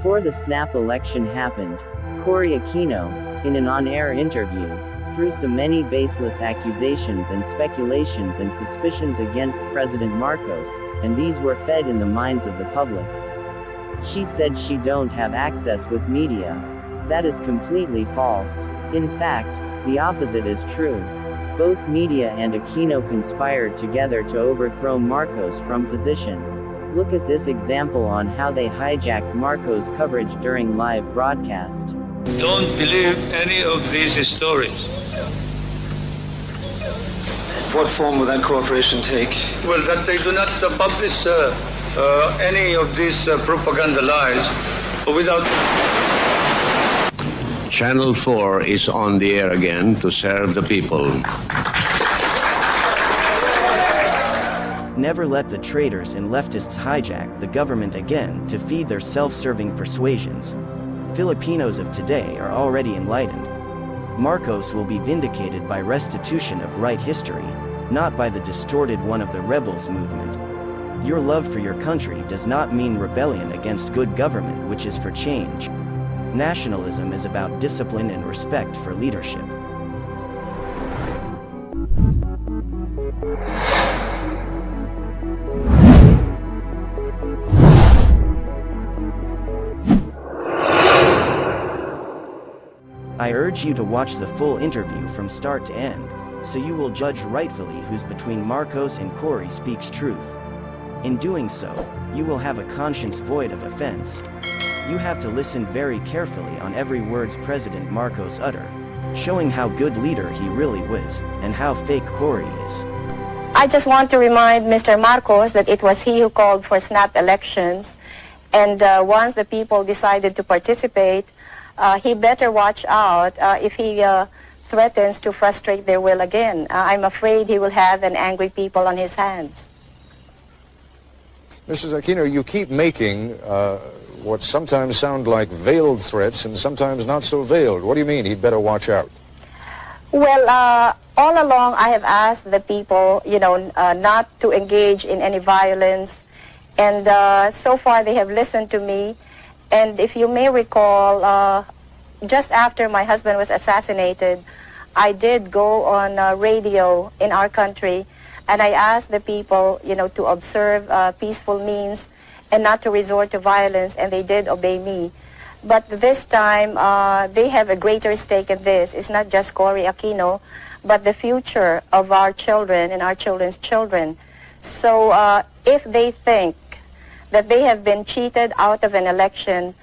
Before the snap election happened, Cory Aquino, in an on-air interview, threw so many baseless accusations and speculations and suspicions against President Marcos, and these were fed in the minds of the public. She said she don't have access with media. That is completely false. In fact, the opposite is true. Both media and Aquino conspired together to overthrow Marcos from position. Look at this example on how they hijacked Marcos' coverage during live broadcast. Don't believe any of these stories. What form will that cooperation take? Well, that they do not publish any of these propaganda lies without... Channel 4 is on the air again to serve the people. Never let the traitors and leftists hijack the government again to feed their self-serving persuasions. Filipinos of today are already enlightened. Marcos will be vindicated by restitution of right history, not by the distorted one of the rebels movement. Your love for your country does not mean rebellion against good government, which is for change. Nationalism is about discipline and respect for leadership. I urge you to watch the full interview from start to end, so you will judge rightfully who's between Marcos and Cory speaks truth. In doing so, you will have a conscience void of offense. You have to listen very carefully on every words President Marcos utter, showing how good leader he really was, and how fake Cory is. I just want to remind Mr. Marcos that it was he who called for snap elections, and once the people decided to participate, he better watch out if he threatens to frustrate their will again. I'm afraid he will have an angry people on his hands. Mrs. Aquino, you keep making what sometimes sound like veiled threats and sometimes not so veiled. What do you mean he'd better watch out? Well, all along I have asked the people, not to engage in any violence, and so far they have listened to me. And if you may recall, just after my husband was assassinated, I did go on radio in our country, and I asked the people, to observe peaceful means and not to resort to violence, and they did obey me. But this time, they have a greater stake in this. It's not just Cory Aquino, but the future of our children and our children's children. So if they think that they have been cheated out of an election,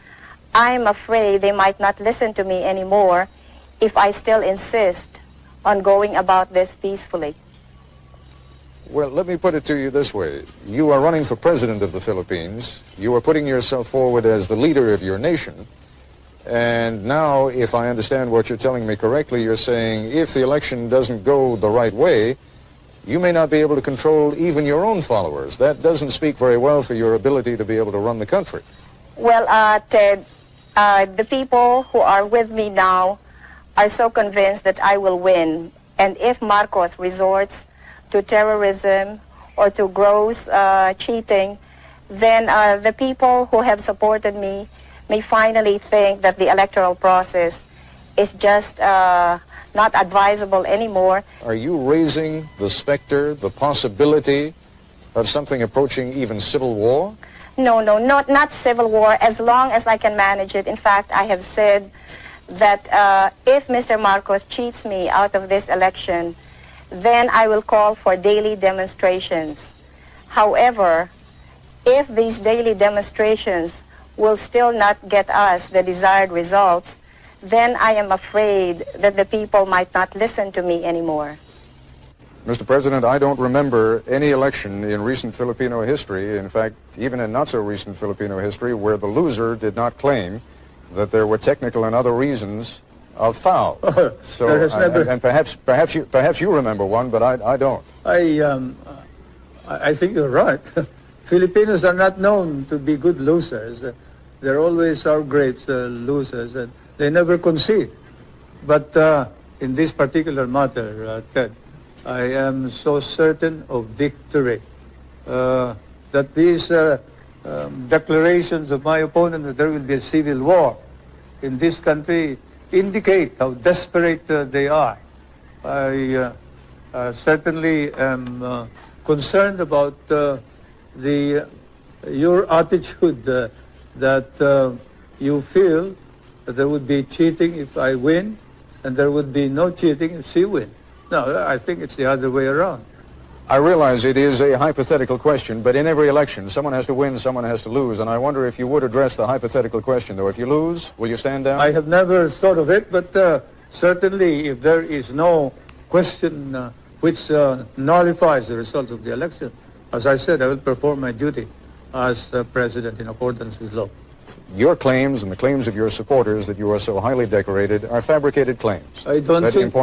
I'm afraid they might not listen to me anymore if I still insist on going about this peacefully. Well, let me put it to you this way. You are running for president of the Philippines. You are putting yourself forward as the leader of your nation. And now, if I understand what you're telling me correctly, you're saying if the election doesn't go the right way, you may not be able to control even your own followers. That doesn't speak very well for your ability to be able to run the country. Well, Ted, the people who are with me now are so convinced that I will win. And if Marcos resorts to terrorism or to gross cheating, then the people who have supported me may finally think that the electoral process is just not advisable anymore. Are you raising the specter, the possibility of something approaching even civil war? No, not civil war, as long as I can manage it. In fact, I have said that if Mr. Marcos cheats me out of this election, then I will call for daily demonstrations. However, if these daily demonstrations will still not get us the desired results, then I am afraid that the people might not listen to me anymore. Mr. President, I don't remember any election in recent Filipino history, in fact, even in not-so-recent Filipino history, where the loser did not claim that there were technical and other reasons of foul. So, and perhaps you remember one, but I don't. I think you're right. Filipinos are not known to be good losers. They're always our great losers, and they never concede. But in this particular matter, Ted, I am so certain of victory that these declarations of my opponent that there will be a civil war in this country indicate how desperate they are. I certainly am concerned about your attitude that you feel that there would be cheating if I win, and there would be no cheating if she wins. No, I think it's the other way around. I realize it is a hypothetical question, but in every election, someone has to win, someone has to lose, and I wonder if you would address the hypothetical question, though. If you lose, will you stand down? I have never thought of it, but certainly if there is no question which nullifies the results of the election, as I said, I will perform my duty as president in accordance with law. Your claims and the claims of your supporters that you are so highly decorated are fabricated claims. I don't think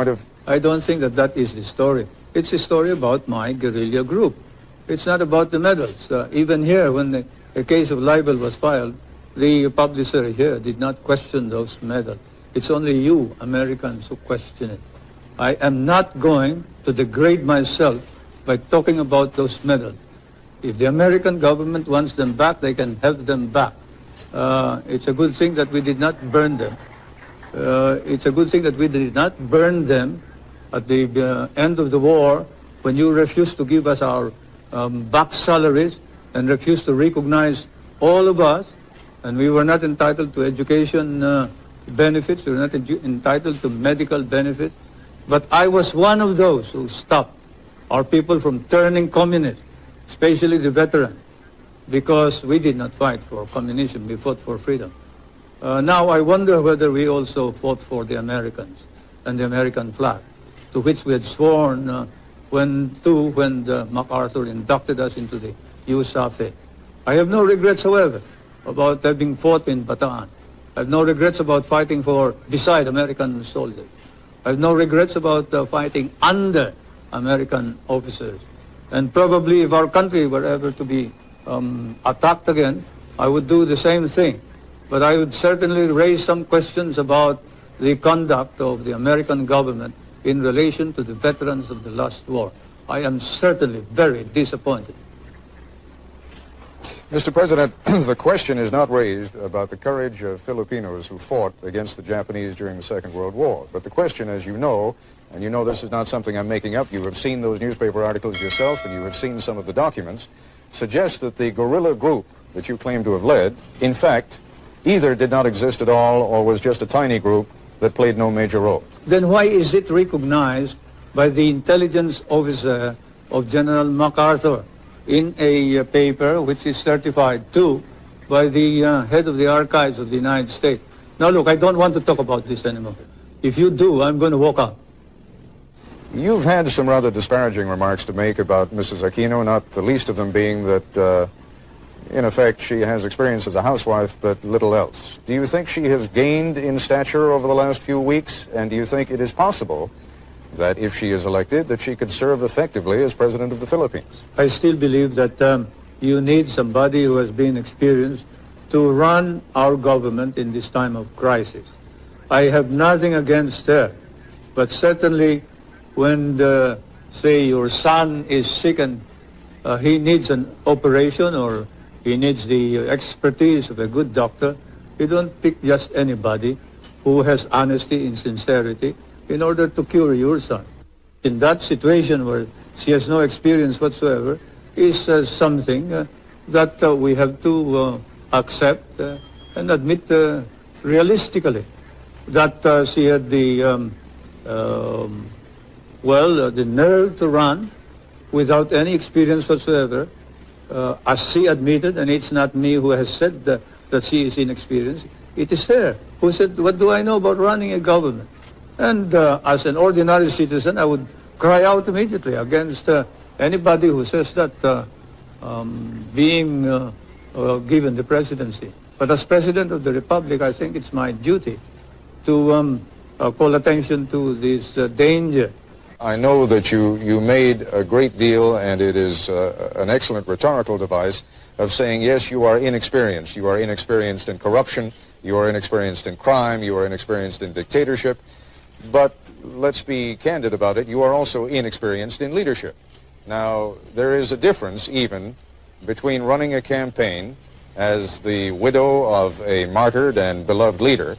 that that is the story. It's a story about my guerrilla group. It's not about the medals. Even here, when a case of libel was filed, the publisher here did not question those medals. It's only you, Americans, who question it. I am not going to degrade myself by talking about those medals. If the American government wants them back, they can have them back. It's a good thing that we did not burn them. It's a good thing that we did not burn them at the end of the war, when you refused to give us our back salaries and refused to recognize all of us, and we were not entitled to education benefits, we were not entitled to medical benefits. But I was one of those who stopped our people from turning communist, especially the veterans, because we did not fight for communism, we fought for freedom. Now I wonder whether we also fought for the Americans and the American flag, to which we had sworn when MacArthur inducted us into the USAFE. I have no regrets, however, about having fought in Bataan. I have no regrets about fighting beside American soldiers. I have no regrets about fighting under American officers. And probably if our country were ever to be attacked again, I would do the same thing. But I would certainly raise some questions about the conduct of the American government in relation to the veterans of the last war. I am certainly very disappointed. Mr. President, the question is not raised about the courage of Filipinos who fought against the Japanese during the Second World War. But the question, as you know, and you know this is not something I'm making up, you have seen those newspaper articles yourself and you have seen some of the documents, suggests that the guerrilla group that you claim to have led, in fact, either did not exist at all or was just a tiny group that played no major role. Then why is it recognized by the intelligence officer of General MacArthur in a paper which is certified too by the head of the archives of the United States? Now look, I don't want to talk about this anymore. If you do, I'm going to walk out. You've had some rather disparaging remarks to make about Mrs. Aquino, not the least of them being that in effect, she has experience as a housewife, but little else. Do you think she has gained in stature over the last few weeks? And do you think it is possible that if she is elected, that she could serve effectively as president of the Philippines? I still believe that you need somebody who has been experienced to run our government in this time of crisis. I have nothing against her, but certainly when, say, your son is sick and he needs an operation or he needs the expertise of a good doctor, you don't pick just anybody who has honesty and sincerity in order to cure your son. In that situation where she has no experience whatsoever is something that we have to accept and admit realistically that she had the nerve to run without any experience whatsoever, as she admitted, and it's not me who has said that she is inexperienced, it is her who said, what do I know about running a government? And as an ordinary citizen, I would cry out immediately against anybody who says that being given the presidency. But as President of the Republic, I think it's my duty to call attention to this danger. I know that you made a great deal, and it is an excellent rhetorical device of saying, yes, you are inexperienced. You are inexperienced in corruption. You are inexperienced in crime. You are inexperienced in dictatorship. But let's be candid about it. You are also inexperienced in leadership. Now, there is a difference even between running a campaign as the widow of a martyred and beloved leader,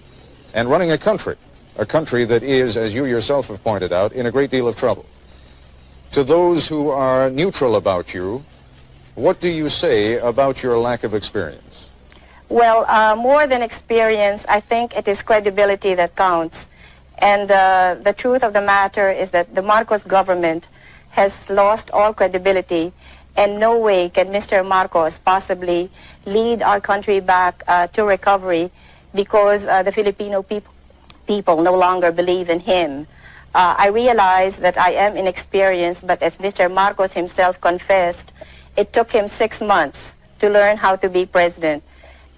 and running a country that is, as you yourself have pointed out, in a great deal of trouble. To those who are neutral about you, what do you say about your lack of experience? Well, more than experience, I think it is credibility that counts. And the truth of the matter is that the Marcos government has lost all credibility, and no way can Mr. Marcos possibly lead our country back to recovery because the Filipino people no longer believe in him. I realize that I am inexperienced, but as Mr. Marcos himself confessed, it took him 6 months to learn how to be president.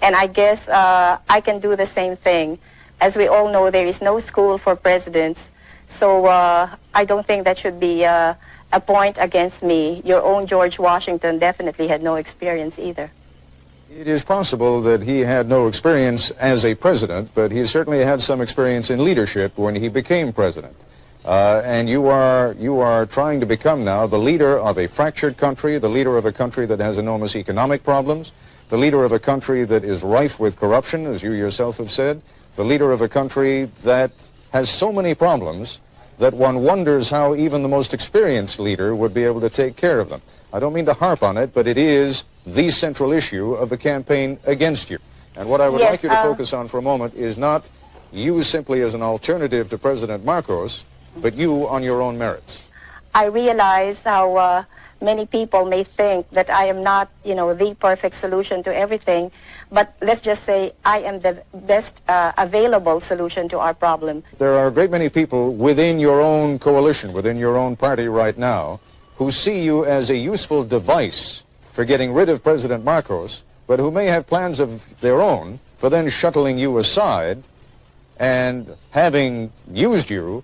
And I guess I can do the same thing. As we all know, there is no school for presidents, so I don't think that should be a point against me. Your own George Washington definitely had no experience either. It is possible that he had no experience as a president, but he certainly had some experience in leadership when he became president. And you are trying to become now the leader of a fractured country, the leader of a country that has enormous economic problems, the leader of a country that is rife with corruption, as you yourself have said, the leader of a country that has so many problems that one wonders how even the most experienced leader would be able to take care of them. I don't mean to harp on it, but it is the central issue of the campaign against you. And what I would like you to focus on for a moment is not you simply as an alternative to President Marcos, but you on your own merits. I realize how many people may think that I am not, the perfect solution to everything, but let's just say I am the best available solution to our problem. There are a great many people within your own coalition, within your own party right now, who see you as a useful device for getting rid of President Marcos, but who may have plans of their own for then shuttling you aside and, having used you,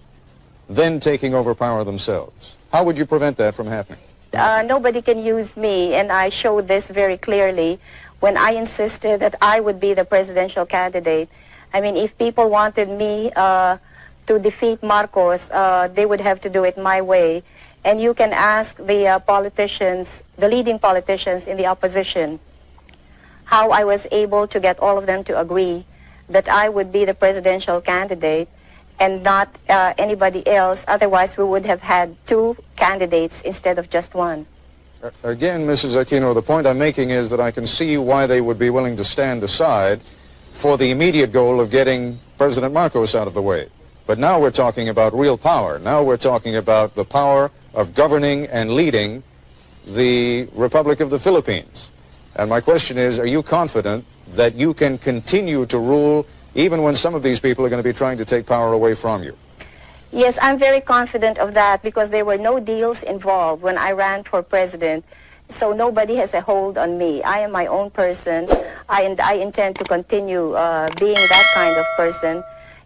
then taking over power themselves. How would you prevent that from happening? Nobody can use me, and I showed this very clearly when I insisted that I would be the presidential candidate. I mean, if people wanted me to defeat Marcos, they would have to do it my way. And you can ask the politicians, the leading politicians in the opposition, how I was able to get all of them to agree that I would be the presidential candidate and not anybody else. Otherwise, we would have had 2 candidates instead of just 1. Again, Mrs. Aquino, the point I'm making is that I can see why they would be willing to stand aside for the immediate goal of getting President Marcos out of the way. But now we're talking about real power. Now we're talking about the power of governing and leading the Republic of the Philippines. And my question is, are you confident that you can continue to rule even when some of these people are going to be trying to take power away from you? Yes, I'm very confident of that because there were no deals involved when I ran for president. So nobody has a hold on me. I am my own person, and I intend to continue being that kind of person.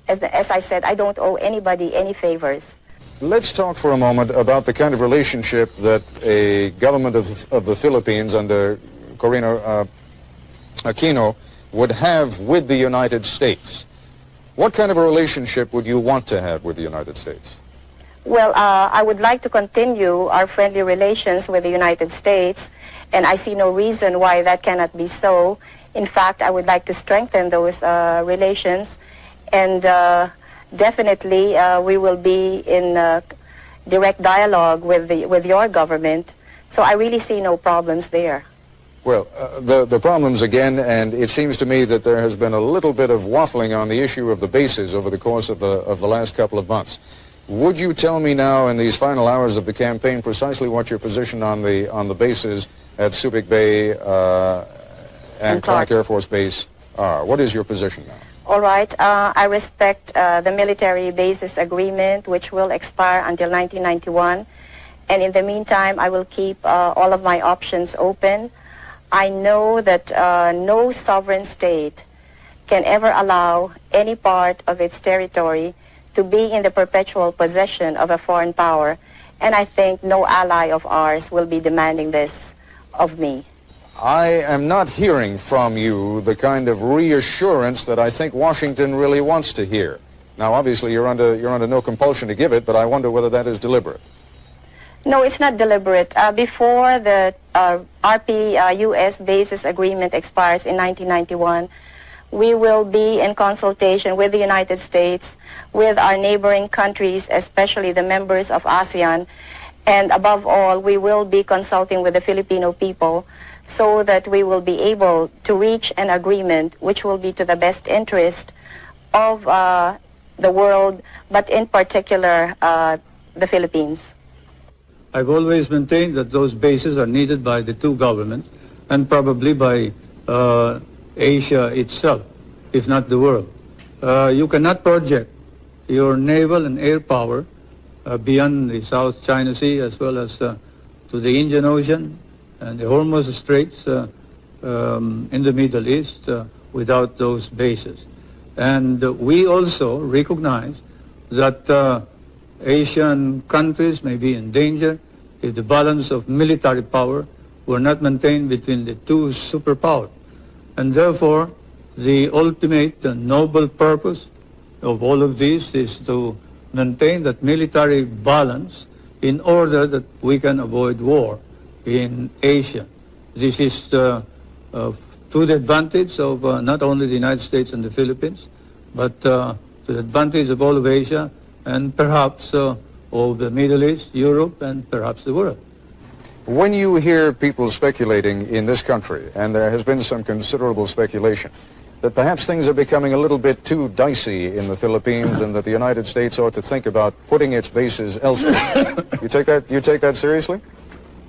As I said, I don't owe anybody any favors. Let's talk for a moment about the kind of relationship that a government of the Philippines under Cory Aquino would have with the United States. What kind of a relationship would you want to have with the United States? Well, I would like to continue our friendly relations with the United States, and I see no reason why that cannot be so. In fact, I would like to strengthen those relations, and definitely we will be in direct dialogue with your government. So I really see no problems there. Well, the problems again, and it seems to me that there has been a little bit of waffling on the issue of the bases over the course of the last couple of months. Would you tell me now in these final hours of the campaign precisely what your position on the bases at Subic Bay and Clark Air Force Base are? What is your position now? All right. I respect the military bases agreement, which will expire until 1991. And in the meantime, I will keep all of my options open. I know that no sovereign state can ever allow any part of its territory to be in the perpetual possession of a foreign power, and I think no ally of ours will be demanding this of me. I am not hearing from you the kind of reassurance that I think Washington really wants to hear. Now, obviously, you're under no compulsion to give it, but I wonder whether that is deliberate. No, it's not deliberate. Before the RP-US basis agreement expires in 1991, we will be in consultation with the United States, with our neighboring countries, especially the members of ASEAN, and above all, we will be consulting with the Filipino people so that we will be able to reach an agreement which will be to the best interest of the world, but in particular, the Philippines. I've always maintained that those bases are needed by the two governments and probably by Asia itself, if not the world. You cannot project your naval and air power beyond the South China Sea as well as to the Indian Ocean and the Hormuz Straits in the Middle East without those bases. And we also recognize that Asian countries may be in danger if the balance of military power were not maintained between the two superpowers. And therefore, the ultimate noble purpose of all of this is to maintain that military balance in order that we can avoid war in Asia. This is to the advantage of not only the United States and the Philippines, but to the advantage of all of Asia and perhaps of the Middle East, Europe, and perhaps the world. When you hear people speculating in this country, and there has been some considerable speculation, that perhaps things are becoming a little bit too dicey in the Philippines and that the United States ought to think about putting its bases elsewhere, you take that seriously?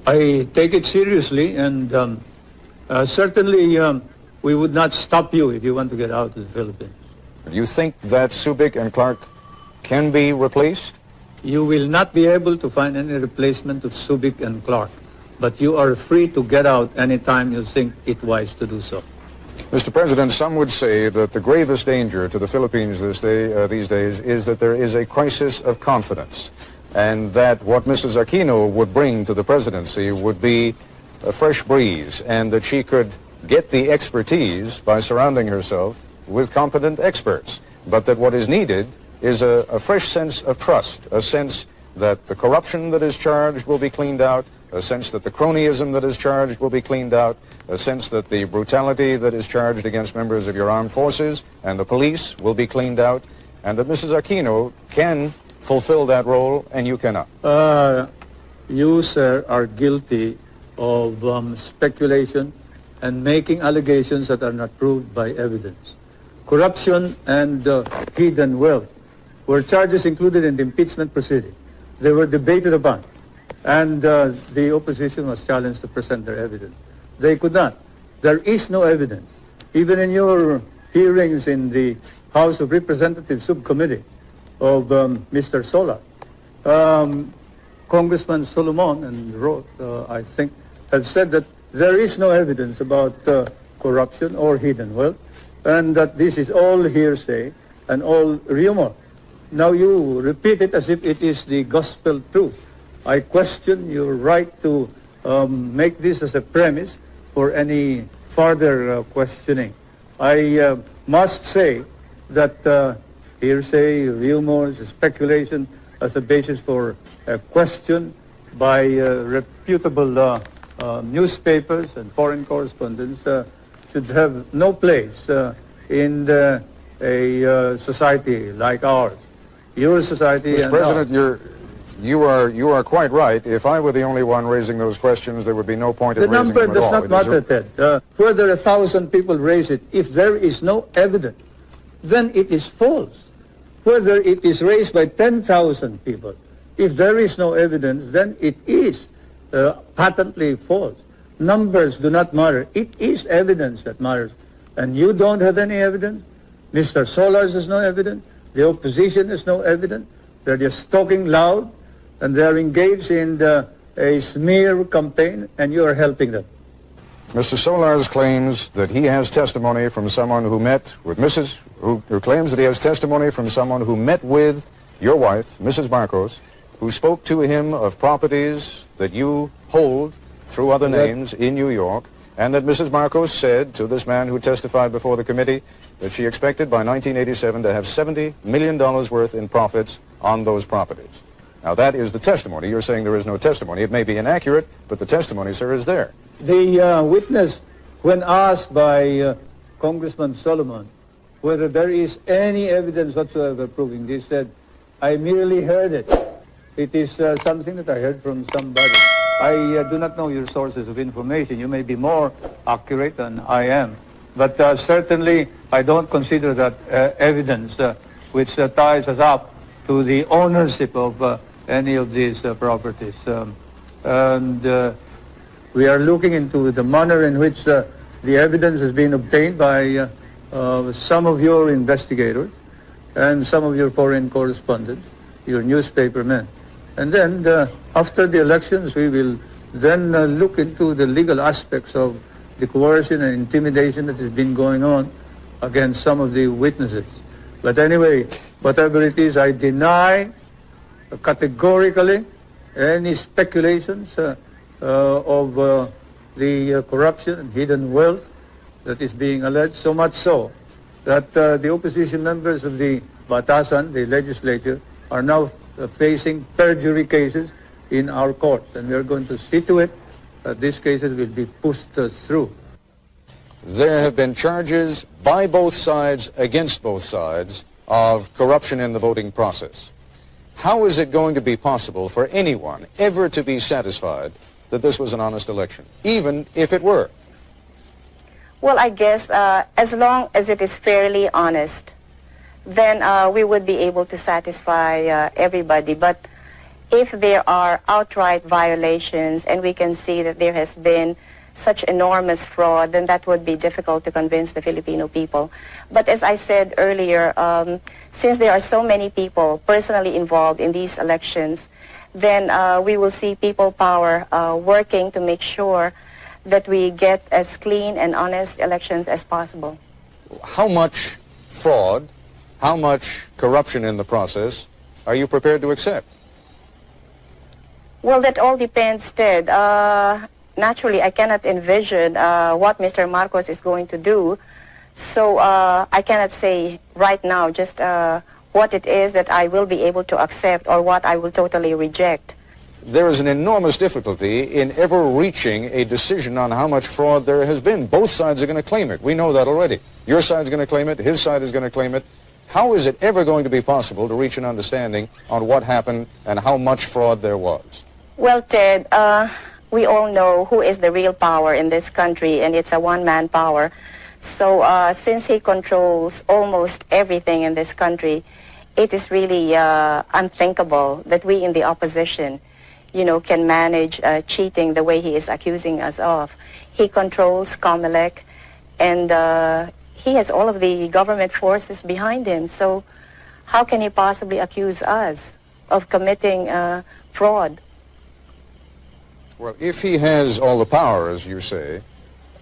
I take it seriously, and certainly we would not stop you if you want to get out of the Philippines. Do you think that Subic and Clark can be replaced? You will not be able to find any replacement of Subic and Clark, but you are free to get out anytime you think it wise to do so. Mr. President, some would say that the gravest danger to the Philippines these days is that there is a crisis of confidence, and that what Mrs. Aquino would bring to the presidency would be a fresh breeze, and that she could get the expertise by surrounding herself with competent experts, but that what is needed is a fresh sense of trust, a sense that the corruption that is charged will be cleaned out, a sense that the cronyism that is charged will be cleaned out, a sense that the brutality that is charged against members of your armed forces and the police will be cleaned out, and that Mrs. Aquino can fulfill that role and you cannot. You, sir, are guilty of speculation and making allegations that are not proved by evidence. Corruption and hidden wealth were charges included in the impeachment proceeding. They were debated upon, and the opposition was challenged to present their evidence. They could not. There is no evidence. Even in your hearings in the House of Representatives subcommittee of Mr. Sola, Congressman Solomon and Roth, I think, have said that there is no evidence about corruption or hidden wealth, and that this is all hearsay and all rumor. Now you repeat it as if it is the gospel truth. I question your right to make this as a premise for any further questioning. I must say that hearsay, rumors, speculation as a basis for a question by reputable newspapers and foreign correspondents should have no place in a society like ours. Your society. Mr. President, you are quite right. If I were the only one raising those questions, there would be no point in raising them at all. The number does not matter, Ted. Whether 1,000 people raise it, if there is no evidence, then it is false. Whether it is raised by 10,000 people, if there is no evidence, then it is patently false. Numbers do not matter. It is evidence that matters. And you don't have any evidence. Mr. Solas has no evidence. The opposition has no evidence. They're just talking loud, and they're engaged in a smear campaign, and you are helping them. Mr. Solars claims that he has testimony from someone who met with who claims that he has testimony from someone who met with your wife, Mrs. Marcos, who spoke to him of properties that you hold through other names in New York, and that Mrs. Marcos said to this man who testified before the committee that she expected by 1987 to have $70 million worth in profits on those properties. Now, that is the testimony. You're saying there is no testimony. It may be inaccurate, but the testimony, sir, is there. The witness, when asked by Congressman Solomon whether there is any evidence whatsoever proving this, said, I merely heard it. It is something that I heard from somebody. I do not know your sources of information. You may be more accurate than I am. But certainly, I don't consider that evidence which ties us up to the ownership of any of these properties. We are looking into the manner in which the evidence has been obtained by some of your investigators and some of your foreign correspondents, your newspaper men. And then after the elections, we will then look into the legal aspects of the coercion and intimidation that has been going on against some of the witnesses. But anyway, whatever it is, I deny categorically any speculations of the corruption and hidden wealth that is being alleged, so much so that the opposition members of the Batasan, the legislature, are now facing perjury cases in our courts, and we are going to see to it that these cases will be pushed through. There have been charges by both sides, against both sides, of corruption in the voting process. How is it going to be possible for anyone ever to be satisfied that this was an honest election, even if it were? Well, I guess as long as it is fairly honest, then we would be able to satisfy everybody. But if there are outright violations and we can see that there has been such enormous fraud, then that would be difficult to convince the Filipino people. But as I said earlier, since there are so many people personally involved in these elections, then we will see people power working to make sure that we get as clean and honest elections as possible. How much fraud, how much corruption in the process are you prepared to accept? Well, that all depends, Ted. Naturally, I cannot envision what Mr. Marcos is going to do. So I cannot say right now just what it is that I will be able to accept or what I will totally reject. There is an enormous difficulty in ever reaching a decision on how much fraud there has been. Both sides are going to claim it. We know that already. Your side is going to claim it. His side is going to claim it. How is it ever going to be possible to reach an understanding on what happened and how much fraud there was? Well, Ted, we all know who is the real power in this country, and it's a one-man power. So since he controls almost everything in this country, it is really unthinkable that we in the opposition, can manage cheating the way he is accusing us of. He controls COMELEC, and he has all of the government forces behind him. So how can he possibly accuse us of committing fraud? Well, if he has all the power, as you say,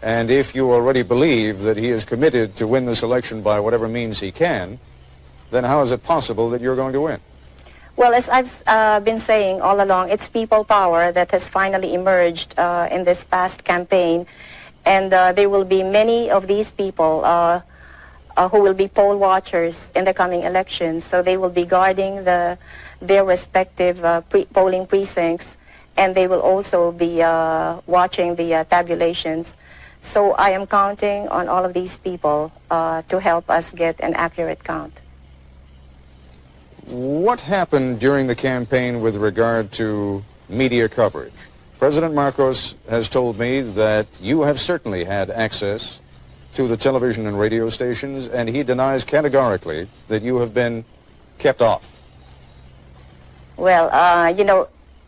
and if you already believe that he is committed to win this election by whatever means he can, then how is it possible that you're going to win? Well, as I've been saying all along, it's people power that has finally emerged in this past campaign. And there will be many of these people who will be poll watchers in the coming elections. So they will be guarding their respective polling precincts, and they will also be watching the tabulations. So I am counting on all of these people to help us get an accurate count. What happened during the campaign with regard to media coverage? President Marcos has told me that you have certainly had access to the television and radio stations, and he denies categorically that you have been kept off. Well,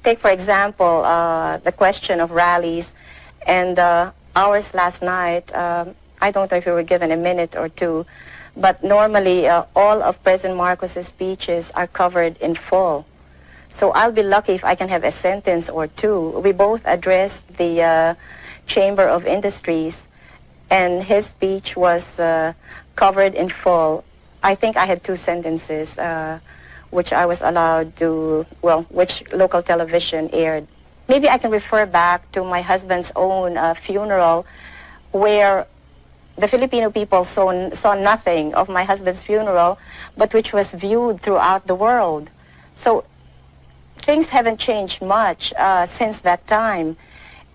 take for example the question of rallies, and ours last night, I don't know if we were given a minute or two, but normally all of President Marcos's speeches are covered in full. So I'll be lucky if I can have a sentence or two. We both addressed the Chamber of Industries, and his speech was covered in full. I think I had two sentences, which I was allowed to, which local television aired. Maybe I can refer back to my husband's own funeral, where the Filipino people saw nothing of my husband's funeral, but which was viewed throughout the world. So things haven't changed much since that time.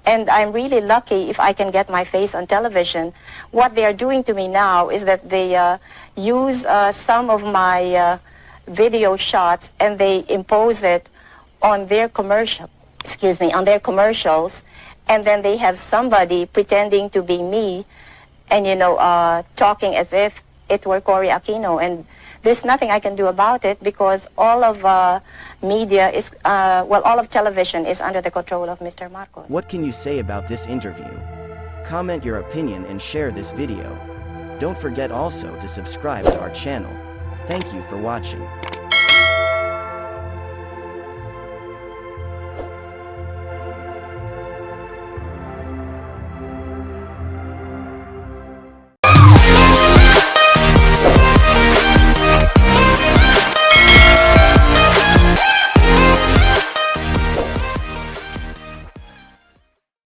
And I'm really lucky if I can get my face on television. What they are doing to me now is that they use some of my video shots and they impose it on their commercials, and then they have somebody pretending to be me and, talking as if it were Cory Aquino. And there's nothing I can do about it because all of media is, all of television is under the control of Mr. Marcos. What can you say about this interview? Comment your opinion and share this video. Don't forget also to subscribe to our channel. Thank you for watching.